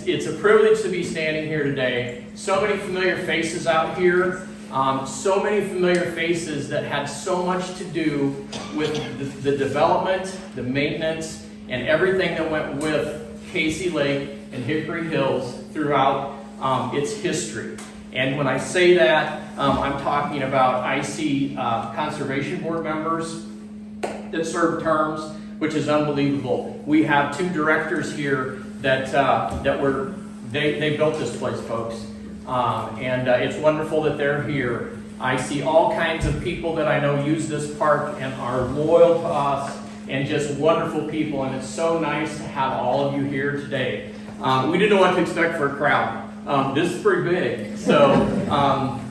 it's a privilege to be standing here today. So many familiar faces out here. So many familiar faces that had so much to do with the development, the maintenance, and everything that went with Casey Lake and Hickory Hills throughout its history. And when I say that, I'm talking about I see conservation board members that serve terms, which is unbelievable. We have 2 directors here that they built this place, folks. And it's wonderful that they're here. I see all kinds of people that I know use this park and are loyal to us and just wonderful people, and it's so nice to have all of you here today. We didn't know what to expect for a crowd. This is pretty big, so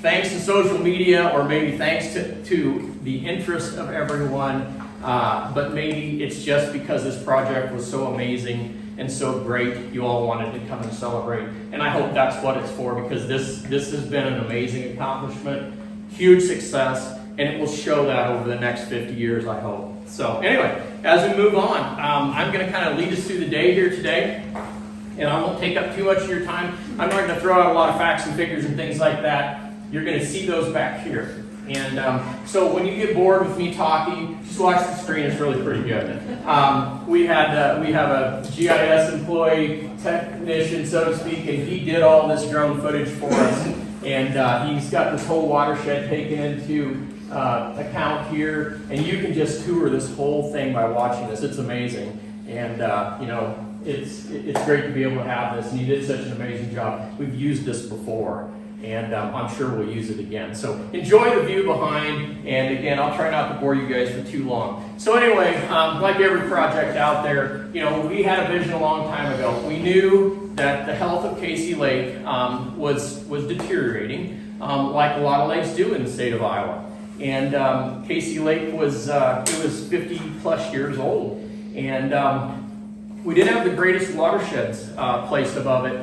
thanks to social media, or maybe thanks to the interest of everyone, but maybe it's just because this project was so amazing and so great, you all wanted to come and celebrate. And I hope that's what it's for, because this has been an amazing accomplishment, huge success, and it will show that over the next 50 years, I hope. So anyway, as we move on, I'm going to kind of lead us through the day here today, and I won't take up too much of your time. I'm not going to throw out a lot of facts and figures and things like that. You're going to see those back here. And so when you get bored with me talking, just watch the screen. It's really pretty good. We have a GIS employee, technician, so to speak, and he did all this drone footage for us. And he's got this whole watershed taken into account here, and you can just tour this whole thing by watching this. It's amazing, and you know, it's great to be able to have this. And he did such an amazing job. We've used this before. And I'm sure we'll use it again. So enjoy the view behind, and again, I'll try not to bore you guys for too long. So anyway, like every project out there, you know, we had a vision a long time ago. We knew that the health of Casey Lake was deteriorating, like a lot of lakes do in the state of Iowa. And Casey Lake was 50 plus years old, and we didn't have the greatest watersheds placed above it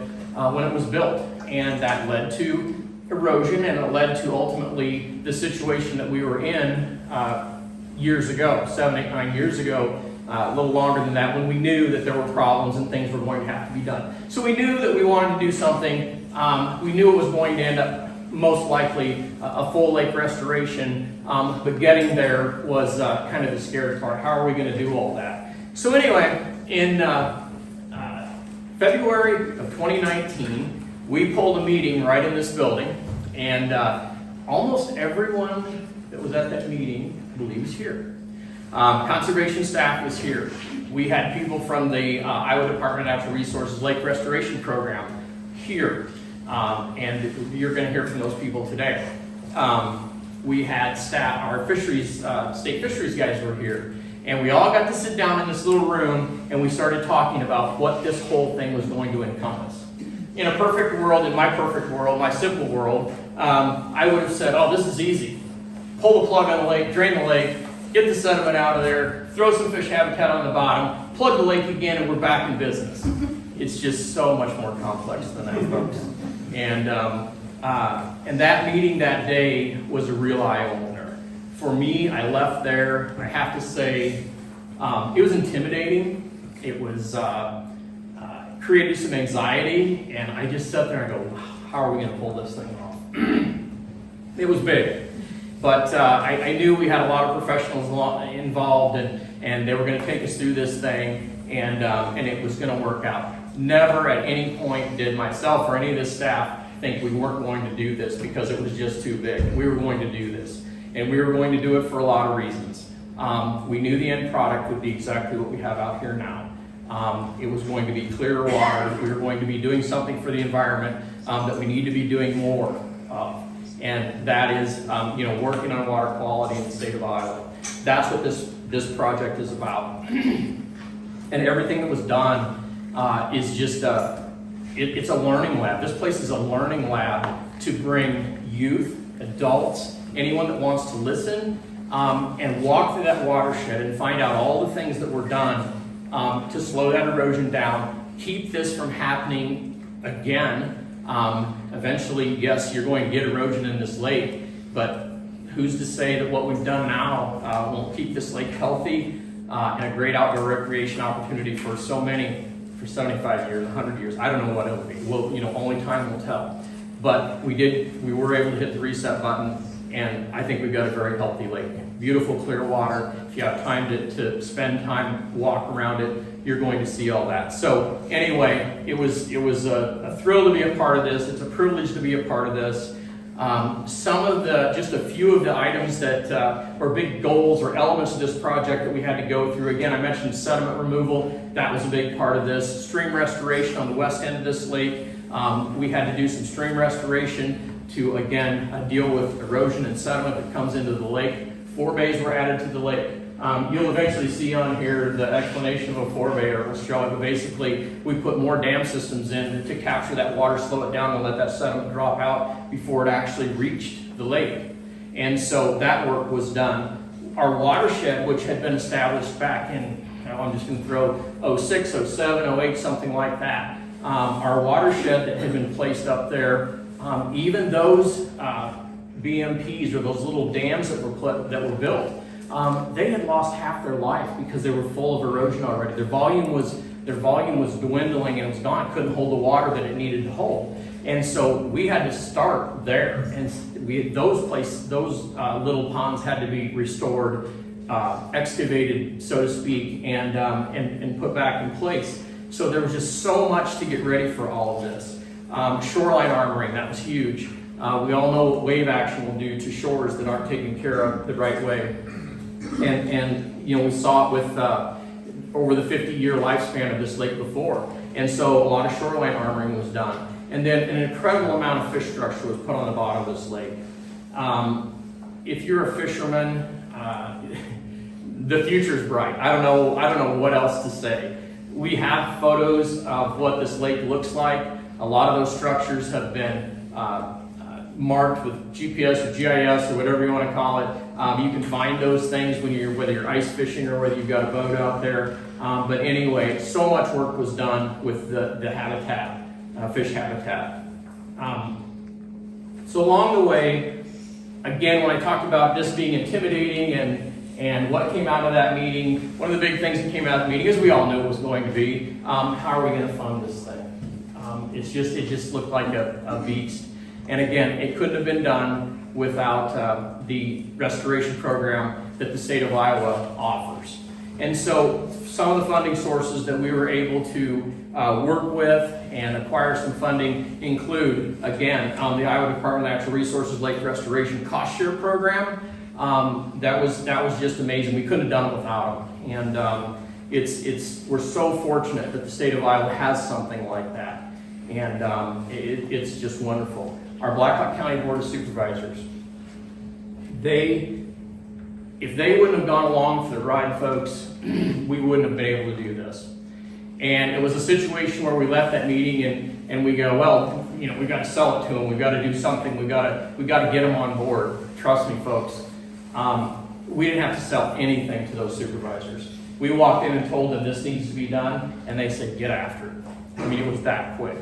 when it was built. And that led to erosion, and it led to ultimately the situation that we were in years ago, 7, 8, 9 years ago, a little longer than that, when we knew that there were problems and things were going to have to be done. So we knew that we wanted to do something. We knew it was going to end up most likely a full lake restoration, but getting there was kind of the scary part. How are we going to do all that? So anyway, in February of 2019, we pulled a meeting right in this building, and almost everyone that was at that meeting, I believe, was here. Conservation staff was here. We had people from the Iowa Department of Natural Resources Lake Restoration Program here, and you're going to hear from those people today. We had staff, our fisheries, state fisheries guys were here, and we all got to sit down in this little room, and we started talking about what this whole thing was going to encompass. In a perfect world, in my perfect world, my simple world, I would have said, oh, this is easy. Pull the plug on the lake, drain the lake, get the sediment out of there, throw some fish habitat on the bottom, plug the lake again, and we're back in business. It's just so much more complex than that, folks. And that meeting that day was a real eye-opener. For me, I left there, I have to say, it was intimidating. It was created some anxiety, and I just sat there and go, wow, how are we going to pull this thing off? It was big, but I knew we had a lot of professionals involved, and they were going to take us through this thing, and it was going to work out. Never at any point did myself or any of this staff think we weren't going to do this because it was just too big. We were going to do this, and we were going to do it for a lot of reasons. We knew the end product would be exactly what we have out here now. It was going to be clearer water. We were going to be doing something for the environment that we need to be doing more of. And that is, working on water quality in the state of Iowa. That's what this project is about. And everything that was done is just it's a learning lab. This place is a learning lab to bring youth, adults, anyone that wants to listen, and walk through that watershed and find out all the things that were done to slow that erosion down, keep this from happening again. Eventually, yes, you're going to get erosion in this lake, but who's to say that what we've done now won't keep this lake healthy and a great outdoor recreation opportunity for so many for 75 years, 100 years. I don't know what it'll be. Well, only time will tell. But we were able to hit the reset button, and I think we've got a very healthy lake. Beautiful, clear water. If you have time to spend time, walk around it, you're going to see all that. So anyway, it was a thrill to be a part of this. It's a privilege to be a part of this. Just a few of the items that were big goals or elements of this project that we had to go through. Again, I mentioned sediment removal. That was a big part of this. Stream restoration on the west end of this lake. We had to do some stream restoration to, again, deal with erosion and sediment that comes into the lake. 4 bays were added to the lake. You'll eventually see on here the explanation of a 4-bay, or we'll show it, but basically we put more dam systems in to capture that water, slow it down, and let that sediment drop out before it actually reached the lake. And so that work was done. Our watershed, which had been established back in, I'm just going to throw 06, 07, 08, something like that. Our watershed that had been placed up there, even those BMPs, or those little dams that were built, they had lost half their life because they were full of erosion already. Their volume was dwindling and it was gone. It couldn't hold the water that it needed to hold. And so we had to start there, and those little ponds had to be restored, excavated, so to speak, and put back in place. So there was just so much to get ready for all of this. Shoreline armoring, that was huge. We all know what wave action will do to shores that aren't taken care of the right way. And we saw it with over the 50-year lifespan of this lake before. And so a lot of shoreline armoring was done. And then an incredible amount of fish structure was put on the bottom of this lake. If you're a fisherman, the future's bright. I don't know what else to say. We have photos of what this lake looks like. A lot of those structures have been marked with GPS or GIS or whatever you want to call it. You can find those things whether you're ice fishing or whether you've got a boat out there. But anyway, so much work was done with the habitat, fish habitat. So along the way, again, when I talked about this being intimidating and what came out of that meeting, one of the big things that came out of the meeting, as we all knew it was going to be, how are we going to fund this thing? It just looked like a beast. And again, it couldn't have been done without the restoration program that the state of Iowa offers. And so some of the funding sources that we were able to work with and acquire some funding include, again, the Iowa Department of Natural Resources Lake Restoration Cost Share Program. That was just amazing. We couldn't have done it without them. And we're so fortunate that the state of Iowa has something like that. And it's just wonderful. Our Blackhawk County Board of Supervisors, if they wouldn't have gone along for the ride, folks, we wouldn't have been able to do this. And it was a situation where we left that meeting and we go, well, we got to sell it to them. We got to do something. We got to get them on board. Trust me, folks. We didn't have to sell anything to those supervisors. We walked in and told them this needs to be done, and they said, get after it. I mean, it was that quick.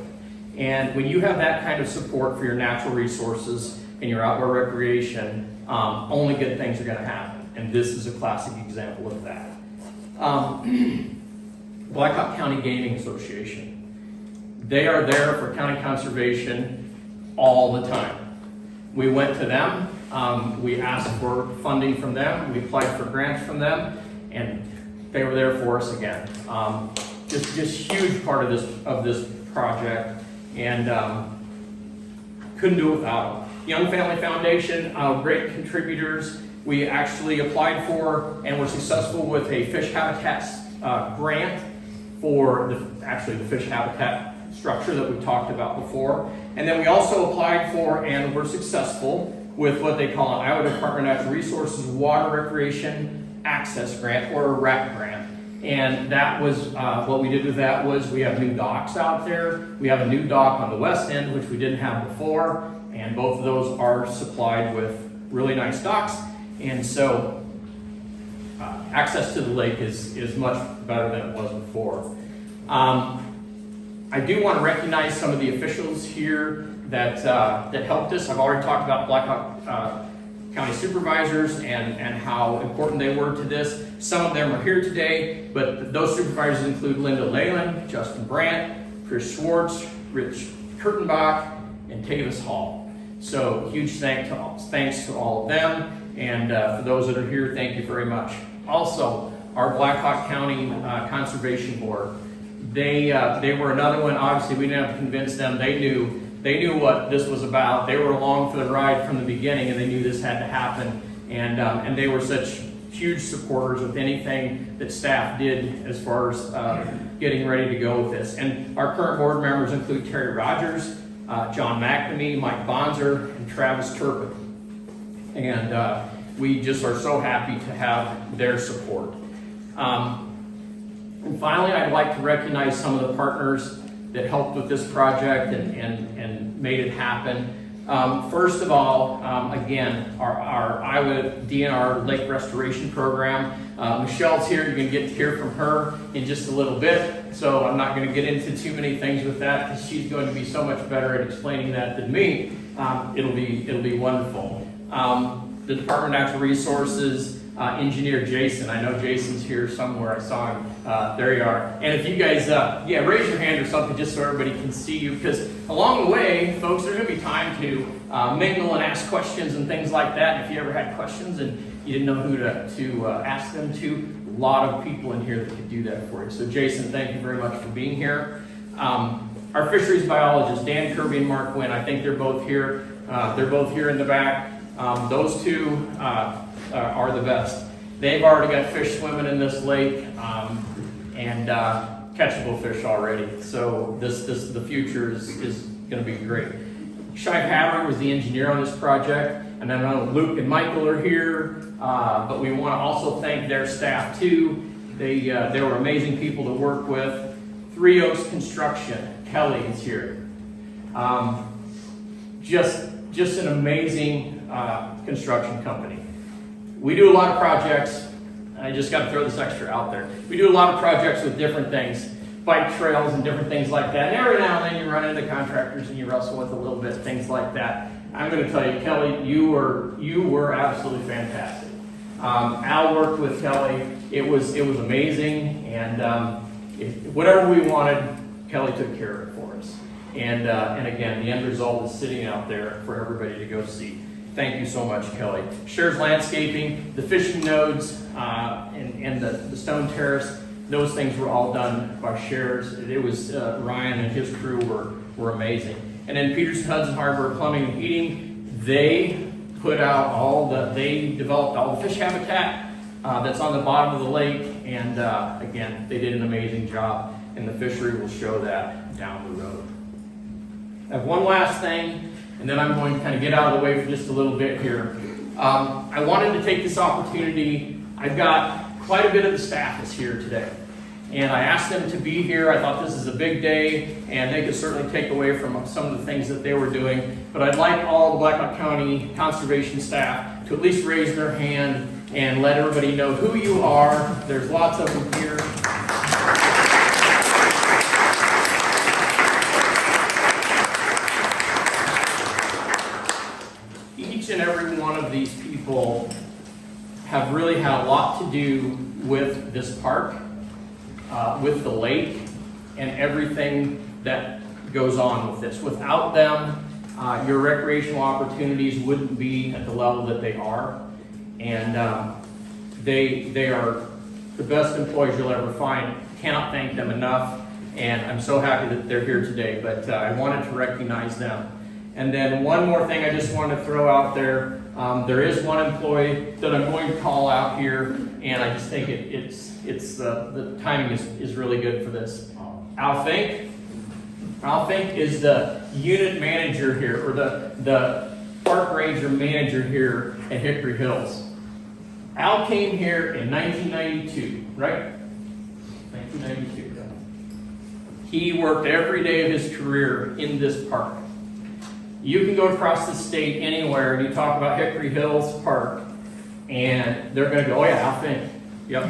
And when you have that kind of support for your natural resources and your outdoor recreation, only good things are going to happen. And this is a classic example of that. Blackhawk County Gaming Association. They are there for county conservation all the time. We went to them. We asked for funding from them. We applied for grants from them, and they were there for us again. Just huge part of this project. And couldn't do it without them. Young Family Foundation, great contributors. We actually applied for and were successful with a fish habitat grant for the fish habitat structure that we talked about before. And then we also applied for and were successful with what they call an Iowa Department of Natural Resources Water Recreation Access Grant, or a RAC grant. And that was, what we did with that was we have new docks out there. We have a new dock on the west end, which we didn't have before. And both of those are supplied with really nice docks. And so access to the lake is much better than it was before. I do want to recognize some of the officials here that helped us. I've already talked about Blackhawk County Supervisors and how important they were to this. Some of them are here today, but those supervisors include Linda Laylin, Justin Brandt, Chris Schwartz, Rich Kurtenbach, and Tavis Hall. So huge thanks to all of them, and for those that are here, thank you very much. Also, our Blackhawk County Conservation Board, they were another one. Obviously, we didn't have to convince them. They knew what this was about. They were along for the ride from the beginning, and they knew this had to happen. And they were such huge supporters with anything that staff did as far as getting ready to go with this. And our current board members include Terri Rogers, John McNamee, Mike Bonzer, and Travis Turpin. And we just are so happy to have their support. And finally, I'd like to recognize some of the partners that helped with this project and made it happen. First of all, again, our Iowa DNR Lake Restoration Program. Michelle's here. You're going to get to hear from her in just a little bit. So I'm not going to get into too many things with that because she's going to be so much better at explaining that than me. It'll be wonderful. The Department of Natural Resources, engineer Jason. I know Jason's here somewhere. I saw him. There you are. And if you guys, raise your hand or something just so everybody can see you, because along the way, folks, there's going to be time to mingle and ask questions and things like that. And if you ever had questions and you didn't know who to ask them to, a lot of people in here that could do that for you. So Jason, thank you very much for being here. Our fisheries biologists, Dan Kirby and Mark Wynn, I think they're both here. They're both here in the back. Those two are the best. They've already got fish swimming in this lake and catchable fish already. So the future is going to be great. Shai Haver was the engineer on this project, and I know Luke and Michael are here, but we want to also thank their staff too. They were amazing people to work with. Three Oaks Construction, Kelly is here. Just an amazing construction company. We do a lot of projects. I just got to throw this extra out there. We do a lot of projects with different things, bike trails and different things like that. And every now and then you run into contractors and you wrestle with a little bit, things like that. I'm going to tell you, Kelly, you were absolutely fantastic. Al worked with Kelly. It was amazing, and whatever we wanted, Kelly took care of it for us. And again, the end result is sitting out there for everybody to go see. Thank you so much, Kelly. Shares Landscaping, the fishing nodes, and the stone terrace, those things were all done by Shares. It was Ryan and his crew were amazing. And then Peterson Hudson Harbor Plumbing and Heating, they developed all the fish habitat that's on the bottom of the lake, and again, they did an amazing job, and the fishery will show that down the road. I have one last thing, and then I'm going to kind of get out of the way for just a little bit here. I wanted to take this opportunity. I've got quite a bit of the staff is here today, and I asked them to be here. I thought this is a big day, and they could certainly take away from some of the things that they were doing. But I'd like all the Blackhawk County conservation staff to at least raise their hand and let everybody know who you are. There's lots of them here. Each and every one of these people have really had a lot to do with this park, with the lake, and everything that goes on with this. Without them, your recreational opportunities wouldn't be at the level that they are. And they are the best employees you'll ever find. Cannot thank them enough. And I'm so happy that they're here today. But I wanted to recognize them. And then one more thing I just wanted to throw out there. There is one employee that I'm going to call out here, and I just think the timing is really good for this. Al Fink. Al Fink is the unit manager here, or the park ranger manager here at Hickory Hills. Al came here in 1992, right? 1992. He worked every day of his career in this park. You can go across the state anywhere and you talk about Hickory Hills Park, and they're going to go, oh yeah, Al Fink. Yep.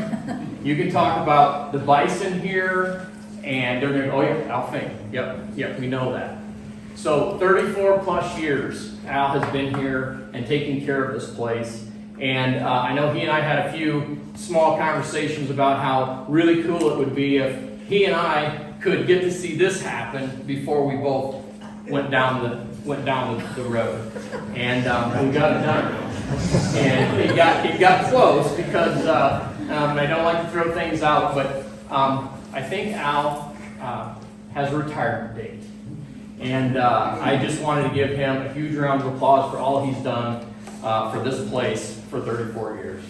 You can talk about the bison here, and they're going to go, oh yeah, Al Fink. Yep, we know that. So 34 plus years Al has been here and taking care of this place, And I know he and I had a few small conversations about how really cool it would be if he and I could get to see this happen before we both went down the road. And we got it done. And it got close because I don't like to throw things out, but I think Al has a retirement date. And I just wanted to give him a huge round of applause for all he's done for this place for 34 years.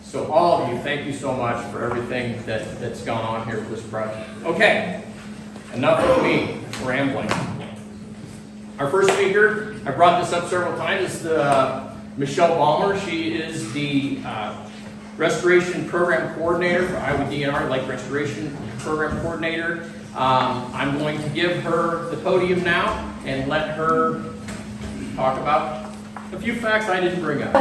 So all of you, thank you so much for everything that's gone on here with this project. Okay, enough of me rambling. Our first speaker, I brought this up several times, is Michelle Balmer. She is the Restoration Program Coordinator for Iowa DNR, Lake Restoration Program Coordinator. I'm going to give her the podium now and let her talk about a few facts I didn't bring up.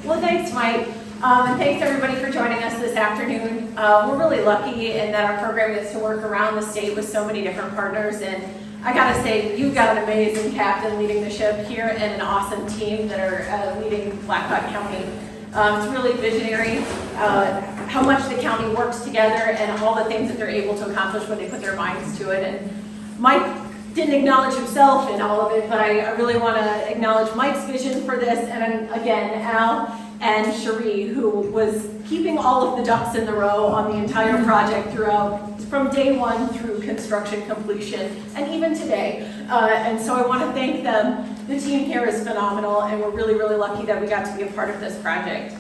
Well, thanks, Mike. And thanks everybody for joining us this afternoon. We're really lucky in that our program gets to work around the state with so many different partners. And I gotta say, you've got an amazing captain leading the ship here and an awesome team that are leading Black Hawk County. It's really visionary how much the county works together and all the things that they're able to accomplish when they put their minds to it. And Mike didn't acknowledge himself in all of it, but I really want to acknowledge Mike's vision for this, and again, Al and Cherie, who was keeping all of the ducks in the row on the entire project throughout, from day one through construction completion, and even today. And so I want to thank them. The team here is phenomenal, and we're really, really lucky that we got to be a part of this project.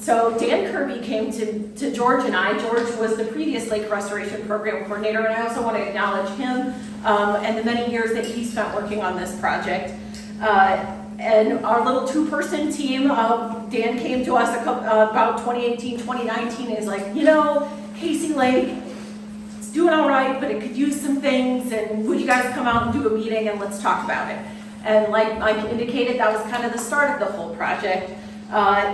So Dan Kirby came to George and I. George was the previous Lake Restoration Program Coordinator, and I also want to acknowledge him and the many years that he spent working on this project. And our little two-person team, Dan came to us about 2018, 2019, is like, you know, Casey Lake, it's doing all right, but it could use some things, and would you guys come out and do a meeting and let's talk about it? And like Mike indicated, that was kind of the start of the whole project.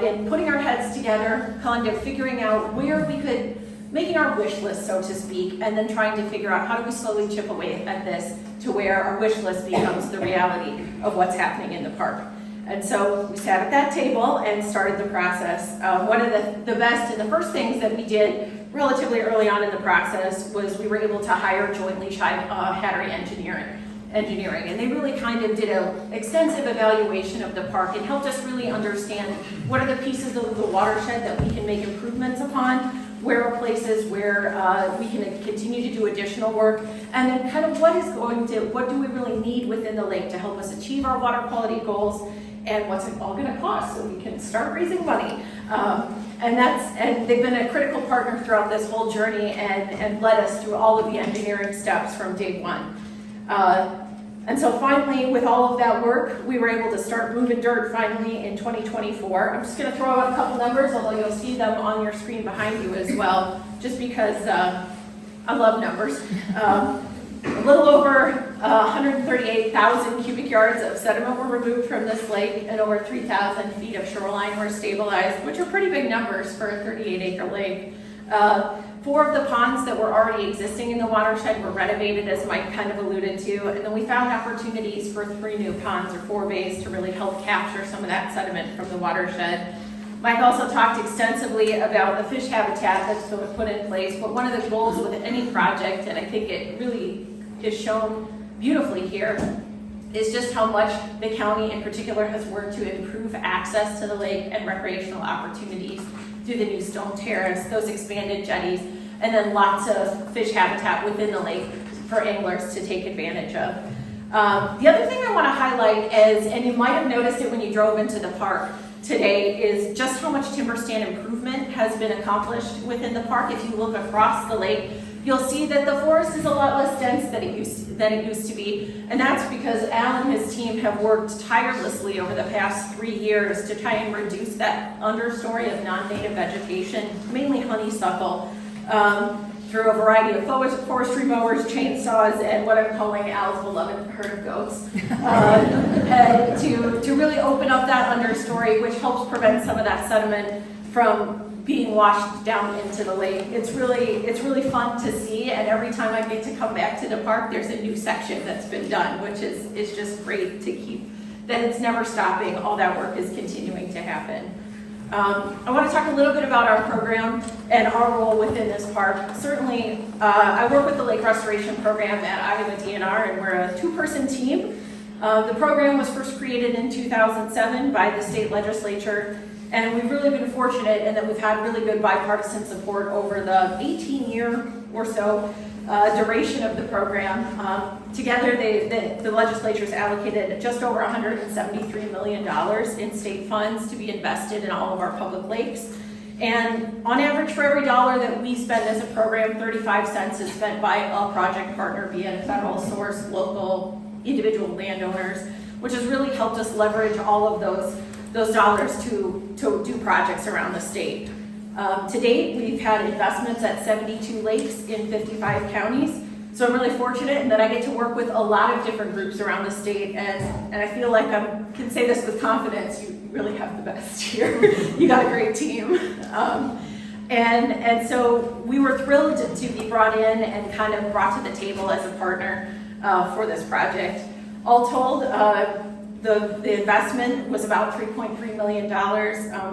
In putting our heads together, kind of figuring out where we could, making our wish list, so to speak, and then trying to figure out how do we slowly chip away at this to where our wish list becomes the reality of what's happening in the park. And so we sat at that table and started the process. One of the best and the first things that we did relatively early on in the process was we were able to hire jointly Hickory Engineering, and they really kind of did an extensive evaluation of the park and helped us really understand what are the pieces of the watershed that we can make improvements upon, where are places where we can continue to do additional work, and then kind of what do we really need within the lake to help us achieve our water quality goals, and what's it all going to cost so we can start raising money. And they've been a critical partner throughout this whole journey and led us through all of the engineering steps from day one. And so finally, with all of that work, we were able to start moving dirt finally in 2024. I'm just going to throw out a couple numbers, although you'll see them on your screen behind you as well, just because I love numbers. A little over 138,000 cubic yards of sediment were removed from this lake, and over 3,000 feet of shoreline were stabilized, which are pretty big numbers for a 38-acre lake. 4 of the ponds that were already existing in the watershed were renovated, as Mike kind of alluded to, and then we found opportunities for 3 new ponds or 4 bays to really help capture some of that sediment from the watershed. Mike also talked extensively about the fish habitat that's been put in place, but one of the goals with any project, and I think it really is shown beautifully here, is just how much the county in particular has worked to improve access to the lake and recreational opportunities through the new stone terrace, those expanded jetties, and then lots of fish habitat within the lake for anglers to take advantage of. The other thing I want to highlight is, and you might have noticed it when you drove into the park today, is just how much timber stand improvement has been accomplished within the park. If you look across the lake, you'll see that the forest is a lot less dense than it used to be, and that's because Al and his team have worked tirelessly over the past 3 years to try and reduce that understory of non-native vegetation, mainly honeysuckle, through a variety of forestry mowers, chainsaws, and what I'm calling Al's beloved herd of goats, to really open up that understory, which helps prevent some of that sediment from being washed down into the lake. It's really fun to see, and every time I get to come back to the park, there's a new section that's been done, which is just great to keep, that it's never stopping, all that work is continuing to happen. I want to talk a little bit about our program and our role within this park. Certainly, I work with the Lake Restoration Program at Iowa DNR, and we're a 2-person team. The program was first created in 2007 by the state legislature, and we've really been fortunate in that we've had really good bipartisan support over the 18-year or so duration of the program. Together, the legislature's allocated just over $173 million in state funds to be invested in all of our public lakes. And on average, for every dollar that we spend as a program, 35 cents is spent by a project partner, be it a federal source, local, individual landowners, which has really helped us leverage all of those dollars to do projects around the state. To date, we've had investments at 72 lakes in 55 counties. So I'm really fortunate in that I get to work with a lot of different groups around the state, and I feel like I can say this with confidence, you really have the best here. You got a great team. And so we were thrilled to be brought in and kind of brought to the table as a partner for this project. All told, the investment was about $3.3 million,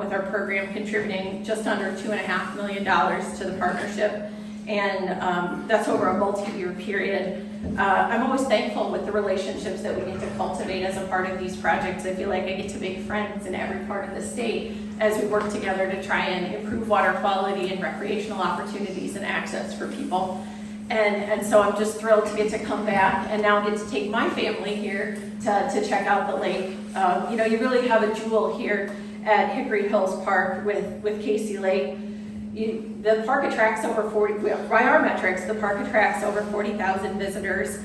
with our program contributing just under $2.5 million to the partnership, and that's over a multi-year period. I'm always thankful with the relationships that we get to cultivate as a part of these projects. I feel like I get to make friends in every part of the state as we work together to try and improve water quality and recreational opportunities and access for people. And so I'm just thrilled to get to come back and now get to take my family here to check out the lake. You know, you really have a jewel here at Hickory Hills Park with Casey Lake. The park attracts over 40, by our metrics, the park attracts over 40,000 visitors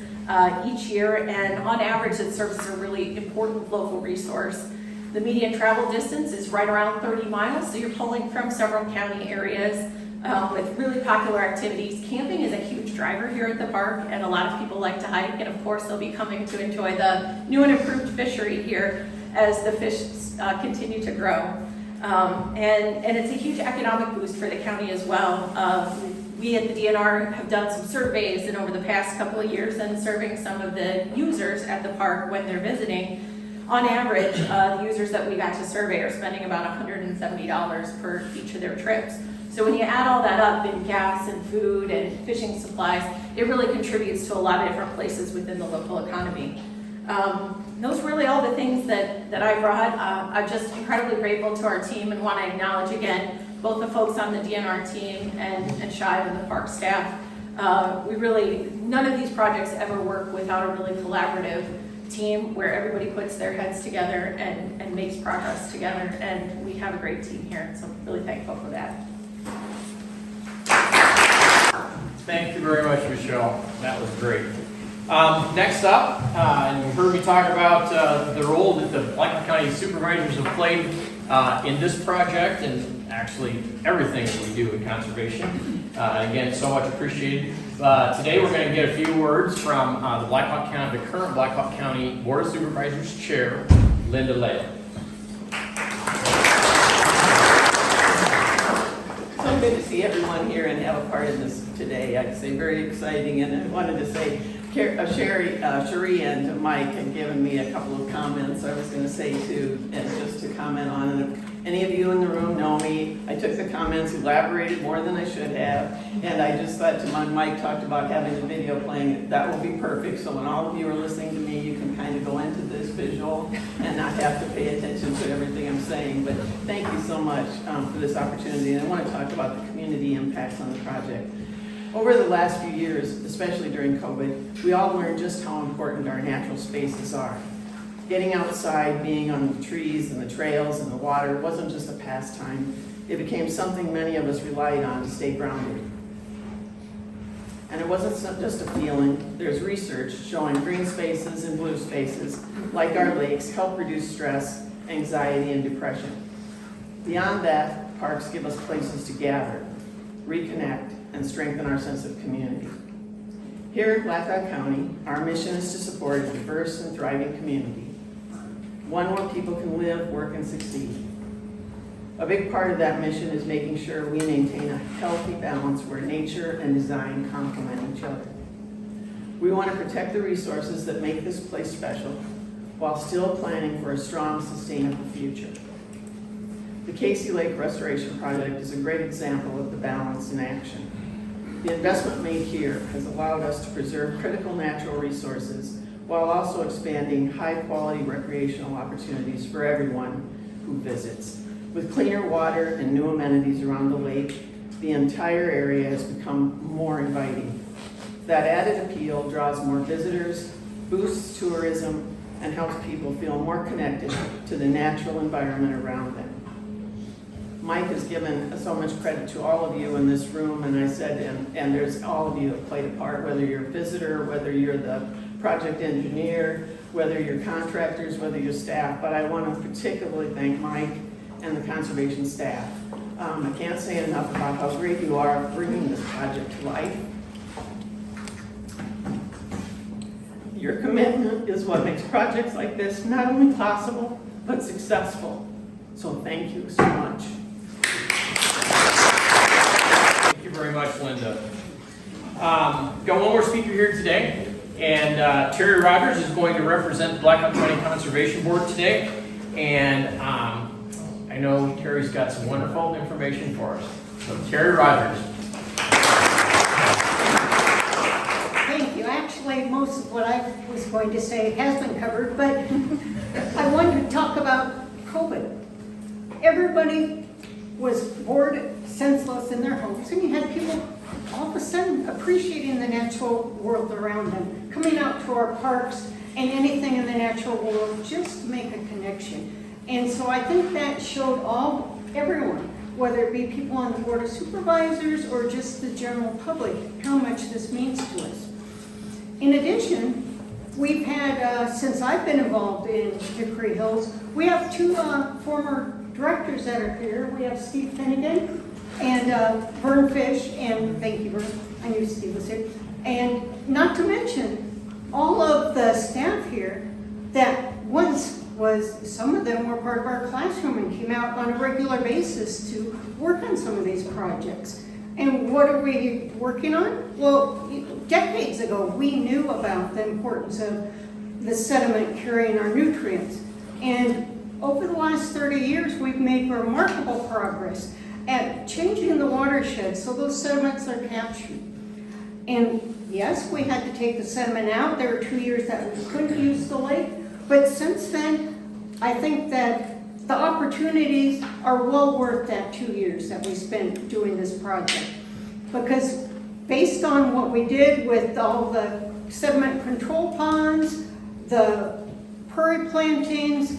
each year, and on average it serves as a really important local resource. The median travel distance is right around 30 miles, so you're pulling from several county areas with really popular activities. Camping is a huge driver here at the park, and a lot of people like to hike, and of course they'll be coming to enjoy the new and improved fishery here as the fish continue to grow. And it's a huge economic boost for the county as well. We at the DNR have done some surveys and over the past couple of years and serving some of the users at the park when they're visiting. On average, the users that we got to survey are spending about $170 per each of their trips. So when you add all that up in gas and food and fishing supplies, it really contributes to a lot of different places within the local economy. Those are really all the things that I brought. I'm just incredibly grateful to our team and want to acknowledge again both the folks on the DNR team and Shive and the park staff. None of these projects ever work without a really collaborative team where everybody puts their heads together and makes progress together, and we have a great team here, so I'm really thankful for that. Thank you very much, Michelle. That was great. Next up, and you heard me talk about the role that the Blackman County Supervisors have played in this project and actually everything that we do in conservation. Again, so much appreciated. Today we're going to get a few words from the current Blackhawk County Board of Supervisors Chair, Linda Laylin. So good to see everyone here and have a part in this today. I'd say very exciting, and I wanted to say Cherie and Mike had given me a couple of comments I was going to say too, and just to comment on. And if any of you in the room know me, I took the comments, elaborated more than I should have, and I just thought when Mike talked about having the video playing, that will be perfect. So when all of you are listening to me, you can kind of go into this visual and not have to pay attention to everything I'm saying. But thank you so much for this opportunity. And I want to talk about the community impacts on the project. Over the last few years, especially during COVID, we all learned just how important our natural spaces are. Getting outside, being on the trees and the trails and the water wasn't just a pastime. It became something many of us relied on to stay grounded. And it wasn't just a feeling. There's research showing green spaces and blue spaces, like our lakes, help reduce stress, anxiety, and depression. Beyond that, parks give us places to gather, reconnect, and strengthen our sense of community. Here in Blackhawk County, our mission is to support a diverse and thriving community, one where people can live, work, and succeed. A big part of that mission is making sure we maintain a healthy balance where nature and design complement each other. We want to protect the resources that make this place special while still planning for a strong, sustainable future. The Casey Lake Restoration Project is a great example of the balance in action. The investment made here has allowed us to preserve critical natural resources while also expanding high-quality recreational opportunities for everyone who visits. With cleaner water and new amenities around the lake, the entire area has become more inviting. That added appeal draws more visitors, boosts tourism, and helps people feel more connected to the natural environment around them. Mike has given so much credit to all of you in this room, and I said, and there's all of you have played a part, whether you're a visitor, whether you're the project engineer, whether you're contractors, whether you're staff, but I want to particularly thank Mike and the conservation staff. I can't say enough about how great you are at bringing this project to life. Your commitment is what makes projects like this not only possible, but successful. So thank you so much. Thank you very much, Linda. Got one more speaker here today, and Terri Rogers is going to represent the Blackhawk County Conservation Board today, and I know Terry's got some wonderful information for us. So Terri Rogers. Thank you. Actually, most of what I was going to say has been covered, but I wanted to talk about COVID. Everybody was bored, senseless in their homes, and you had people all of a sudden appreciating the natural world around them, coming out to our parks and anything in the natural world just to make a connection. And so I think that showed everyone, whether it be people on the Board of Supervisors or just the general public, how much this means to us. In addition, we've had, since I've been involved in Hickory Hills, we have two former directors that are here. We have Steve Finnegan and Vern Fish, and thank you, Vern. I knew Steve was here. And not to mention all of the staff here that once some of them were part of our classroom and came out on a regular basis to work on some of these projects. And what are we working on? Well, decades ago, we knew about the importance of the sediment carrying our nutrients. And over the last 30 years, we've made remarkable progress at changing the watershed so those sediments are captured. And yes, we had to take the sediment out. There were 2 years that we couldn't use the lake. But since then, I think that the opportunities are well worth that 2 years that we spent doing this project. Because based on what we did with all the sediment control ponds, the prairie plantings,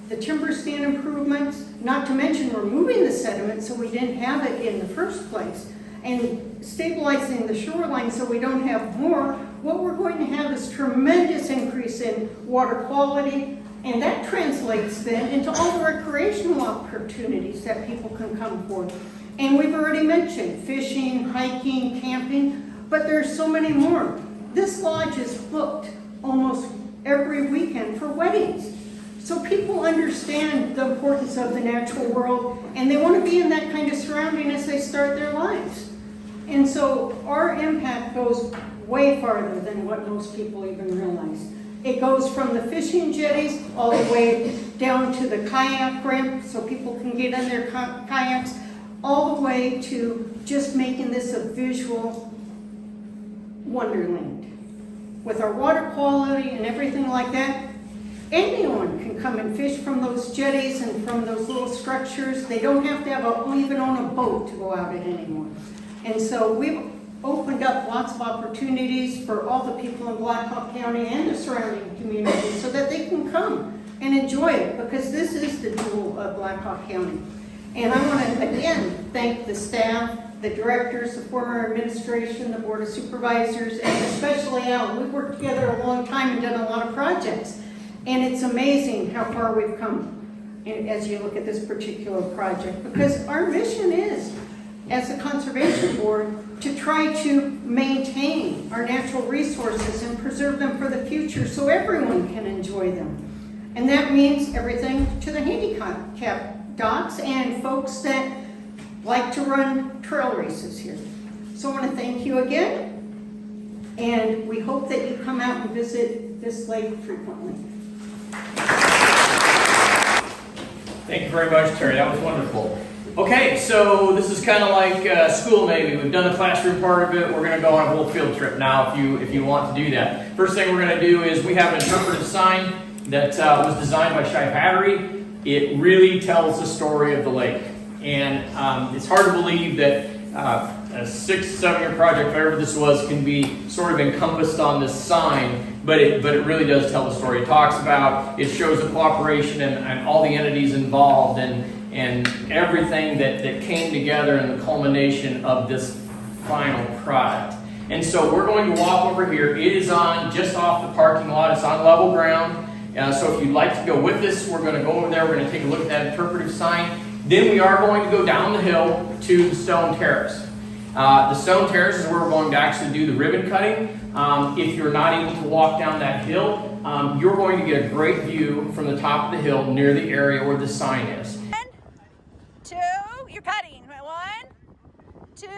the timber stand improvements, not to mention removing the sediment so we didn't have it in the first place, and stabilizing the shoreline so we don't have more, what we're going to have is tremendous increase in water quality, and that translates then into all the recreational opportunities that people can come for. And we've already mentioned fishing, hiking, camping, but there's so many more. This lodge is booked almost every weekend for weddings. So people understand the importance of the natural world, and they want to be in that kind of surrounding as they start their lives. And so our impact goes way farther than what most people even realize. It goes from the fishing jetties all the way down to the kayak ramp so people can get in their kayaks, all the way to just making this a visual wonderland. With our water quality and everything like that, anyone can come and fish from those jetties and from those little structures. They don't have to even own a boat to go out it anymore. And so we've opened up lots of opportunities for all the people in Blackhawk County and the surrounding communities so that they can come and enjoy it, because this is the jewel of Blackhawk County. And I want to again thank the staff, the directors, the former administration, the Board of Supervisors, and especially Al. We've worked together a long time and done a lot of projects. And it's amazing how far we've come as you look at this particular project, because our mission is, as a conservation board, to try to maintain our natural resources and preserve them for the future so everyone can enjoy them. And that means everything to the handicapped dots and folks that like to run trail races here. So I want to thank you again, and we hope that you come out and visit this lake frequently. Thank you very much, Terry. That was wonderful. Okay, so this is kind of like school maybe. We've done the classroom part of it. We're going to go on a whole field trip now if you want to do that. First thing we're going to do is we have an interpretive sign that was designed by Shy Battery. It really tells the story of the lake. And it's hard to believe that a 6-7 year project, whatever this was, can be sort of encompassed on this sign, but it really does tell the story. It talks about, it shows the cooperation and all the entities involved and everything that came together in the culmination of this final product. And so we're going to walk over here. It is on just off the parking lot. It's on level ground. So if you'd like to go with us, we're going to go over there. We're going to take a look at that interpretive sign. Then we are going to go down the hill to the stone terrace. The stone terrace is where we're going to actually do the ribbon cutting. If you're not able to walk down that hill, you're going to get a great view from the top of the hill near the area where the sign is. 1, 2, you're cutting. 1, 2,